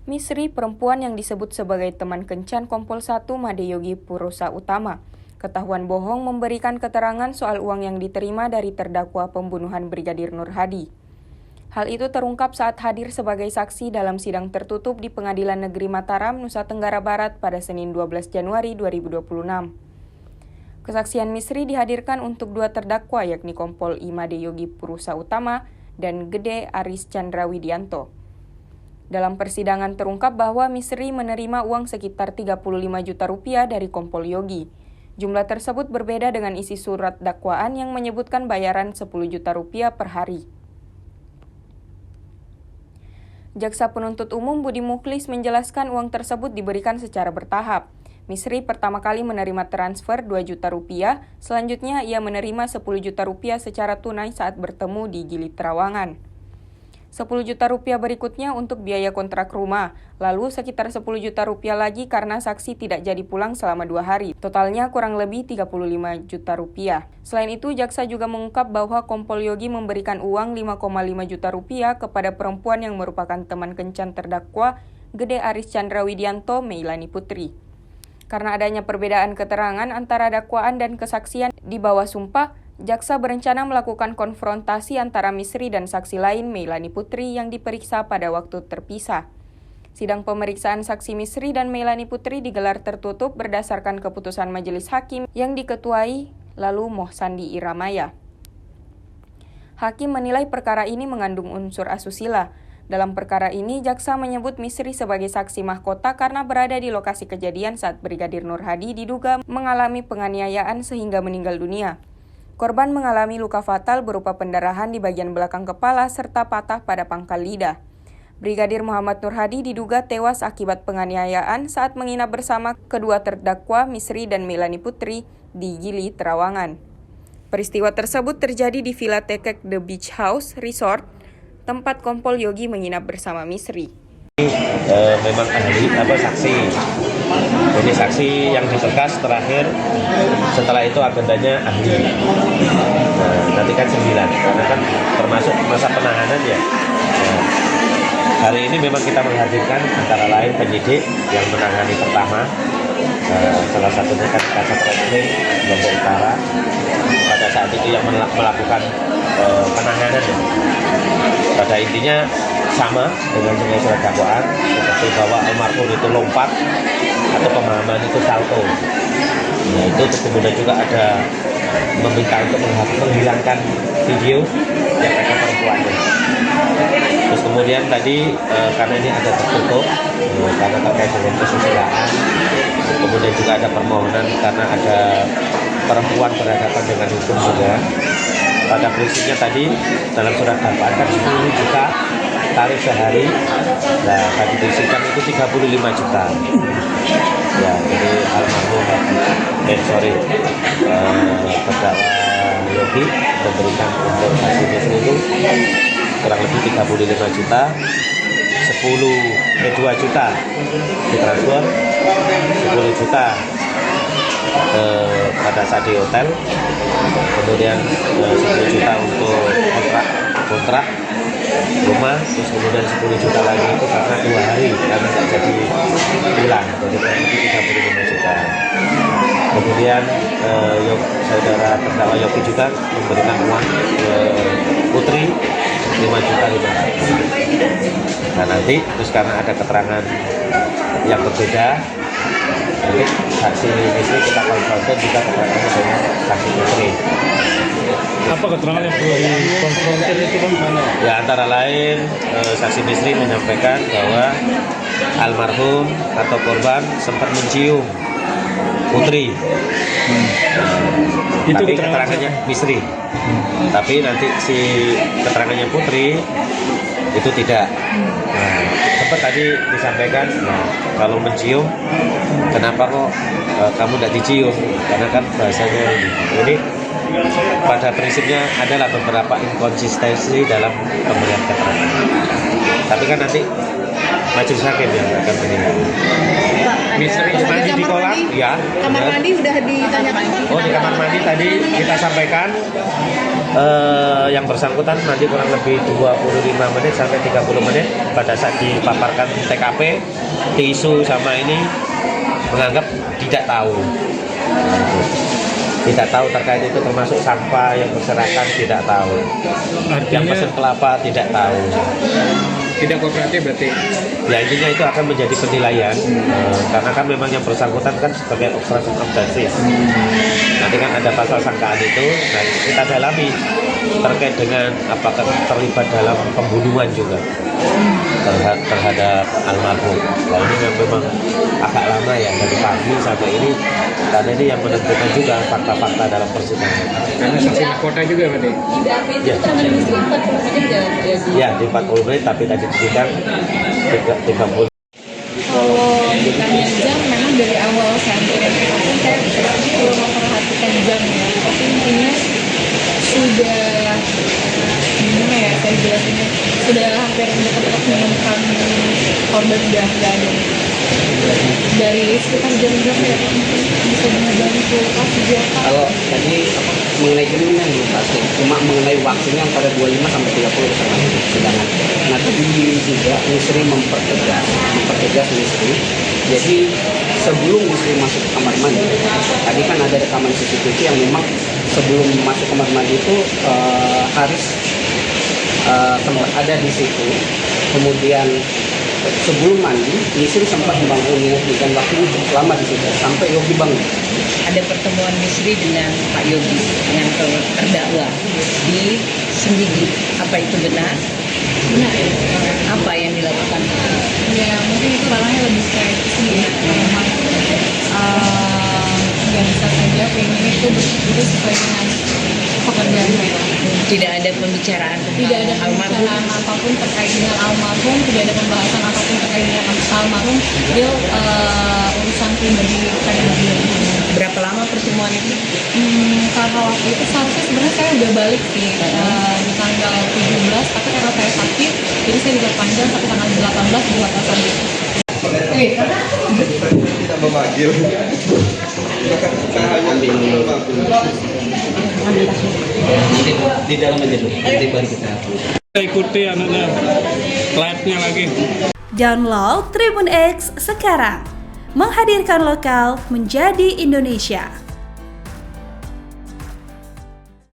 Misri, perempuan yang disebut sebagai teman kencan Kompol 1 Madeyogi Purusa Utama, ketahuan bohong memberikan keterangan soal uang yang diterima dari terdakwa pembunuhan Brigadir Nur Hadi. Hal itu terungkap saat hadir sebagai saksi dalam sidang tertutup di Pengadilan Negeri Mataram, Nusa Tenggara Barat pada Senin 12 Januari 2026. Kesaksian Misri dihadirkan untuk dua terdakwa yakni Kompol I Madeyogi Purusa Utama dan Gede Aris Chandra Widianto. Dalam persidangan terungkap bahwa Misri menerima uang sekitar 35 juta rupiah dari Kompol Yogi. Jumlah tersebut berbeda dengan isi surat dakwaan yang menyebutkan bayaran 10 juta rupiah per hari. Jaksa penuntut umum Budi Muklis menjelaskan uang tersebut diberikan secara bertahap. Misri pertama kali menerima transfer 2 juta rupiah, selanjutnya ia menerima 10 juta rupiah secara tunai saat bertemu di Gili Trawangan. 10 juta rupiah berikutnya untuk biaya kontrak rumah, lalu sekitar 10 juta rupiah lagi karena saksi tidak jadi pulang selama 2 hari. Totalnya kurang lebih 35 juta rupiah. Selain itu, jaksa juga mengungkap bahwa Kompol Yogi memberikan uang 5,5 juta rupiah kepada perempuan yang merupakan teman kencan terdakwa Gede Aris Chandra Widianto, Meilani Putri. Karena adanya perbedaan keterangan antara dakwaan dan kesaksian di bawah sumpah, jaksa berencana melakukan konfrontasi antara Misri dan saksi lain Meilani Putri yang diperiksa pada waktu terpisah. Sidang pemeriksaan saksi Misri dan Meilani Putri digelar tertutup berdasarkan keputusan majelis hakim yang diketuai lalu Mohsandi Iramaya. Hakim menilai perkara ini mengandung unsur asusila. Dalam perkara ini, jaksa menyebut Misri sebagai saksi mahkota karena berada di lokasi kejadian saat Brigadir Nur Hadi diduga mengalami penganiayaan sehingga meninggal dunia. Korban mengalami luka fatal berupa pendarahan di bagian belakang kepala serta patah pada pangkal lidah. Brigadir Muhammad Nur Hadi diduga tewas akibat penganiayaan saat menginap bersama kedua terdakwa Misri dan Meilani Putri di Gili Trawangan. Peristiwa tersebut terjadi di Villa Tekek The Beach House Resort, tempat Kompol Yogi menginap bersama Misri. Memang ahli saksi. Jadi saksi yang diberkas terakhir, setelah itu agendanya ahli. Nanti kan 9, karena kan termasuk masa penahanan ya. Hari ini memang kita menghadirkan antara lain penyidik yang menangani pertama, salah satunya kan Kasat Reskrim Lombok Utara. Pada saat itu yang melakukan penanganan ya. Pada intinya sama dengan surat dakwaan, seperti bahwa almarhum itu lompat atau pemahaman itu salto. Nah, itu kemudian juga ada meminta untuk menghilangkan video yang ada perempuannya. Terus kemudian tadi karena ini ada tertutup, karena terkait dengan kesusilaan, kemudian juga ada permohonan karena ada perempuan berhadapan dengan hukum juga. Pada prinsipnya tadi dalam surat dakwaan kan 10 juta tarif sehari. Nah, tadi diisikan itu 35 juta. Ya, jadi almarhum terdakwa Yogi memberikan untuk saksi Misri itu kurang lebih 35 juta, 2 juta ditransfer, 10 juta pada saat di hotel, kemudian 10 juta untuk kontrak rumah, terus kemudian 10 juta lagi itu karena 2 hari karena nggak jadi pulang, jadi kurang lebih 35 juta. Kemudian saudara terdakwa Yogi juga memberikan uang ke Putri 5 juta 500. Nah nanti terus karena ada keterangan yang berbeda, nanti saksi Misri kita konfrontir juga keterangannya dengan saksi Misri. Apa keterangan yang perlu dikonfrontir itu bagaimana? Ya antara lain saksi Misri menyampaikan bahwa almarhum atau korban sempat mencium Putri. Itu tapi keterangannya Misri. Tapi nanti si keterangannya Putri itu tidak. Nah, sempat tadi disampaikan, kalau mencium, kenapa kok kamu tidak dicium? Karena kan bahasanya ini pada prinsipnya adalah beberapa inkonsistensi dalam pemberian keterangan. Tapi kan nanti majelis hakim yang akan menilai. Misri tadi ditolak. rupiah. Kamar mandi udah ditanyakan Pak? Oh, di kamar mandi tadi kita sampaikan yang bersangkutan nanti kurang lebih 25 menit sampai 30 menit pada saat dipaparkan TKP, tisu sama ini menganggap tidak tahu. Tidak tahu terkait itu termasuk sampah yang berserakan tidak tahu. Yang pesen kelapa tidak tahu. Tidak kooperatif berarti? Ya intinya itu akan menjadi penilaian karena kan memang yang bersangkutan kan sebagai obstruction of justice. Nanti kan ada pasal sangkaan itu, nah kita dalami terkait dengan apakah terlibat dalam pembunuhan juga terhadap almarhum. Nah ini memang agak lama ya dari pagi sampai ini, karena ini yang menentukan juga fakta-fakta dalam persidangan. Karena saksi mahkota juga berarti? Ya di 40 menit tapi tadi sidang 30. Kalau ditanya jam, memang dari awal saya kirim ke pasien, saya belum memperhatikan jam ya. Tapi intinya sudah, gimana ya saya jelasinnya, sudah hampir dekat-dekat menemukan korban udah nggak ada. Dari sekitar jam berapa ya Pak? Bisa membantu kasih Kalau tadi mengenai jaminan belum pasti, cuma mengenai waktunya antara 25 sampai 30 sama sidangan. Nah tadi juga Misri mempertegas Misri. Jadi sebelum Misri masuk ke kamar mandi, tadi kan ada rekaman CCTV yang memang sebelum masuk kamar mandi itu Haris sempat ada di situ. Kemudian sebelum mandi, Misri sempat membangun Yogi dan waktunya cukup lama di situ sampai Yogi bangun. Ada pertemuan Misri dengan Pak Yogi, dengan terdakwa di Senggigi. Apa itu benar? benar ya. Apa yang dilakukan? Ya mungkin itu ranahnya lebih kayak sih ya. Memang yang bisa saja pengen itu sesuai dengan pekerjaan saya. Tidak ada pembicaraan Tidak ada tentang almarhum. pembicaraan apapun terkait dengan almarhum, tidak ada pembahasan apapun terkait dengan almarhum. Dia urusan pribadi pribadi. Berapa lama pertemuan itu? Karena waktu itu seharusnya sebenarnya saya udah balik sih di tanggal 17, tapi karena saya sakit, jadi saya diperpanjang sampai tanggal 18 buat pasal itu. Tidak memanggil. Saya hanya Di dalam aja dulu, nanti baru kita. Kita ikuti anaknya, live-nya lagi. Download Tribun X sekarang, menghadirkan lokal menjadi Indonesia.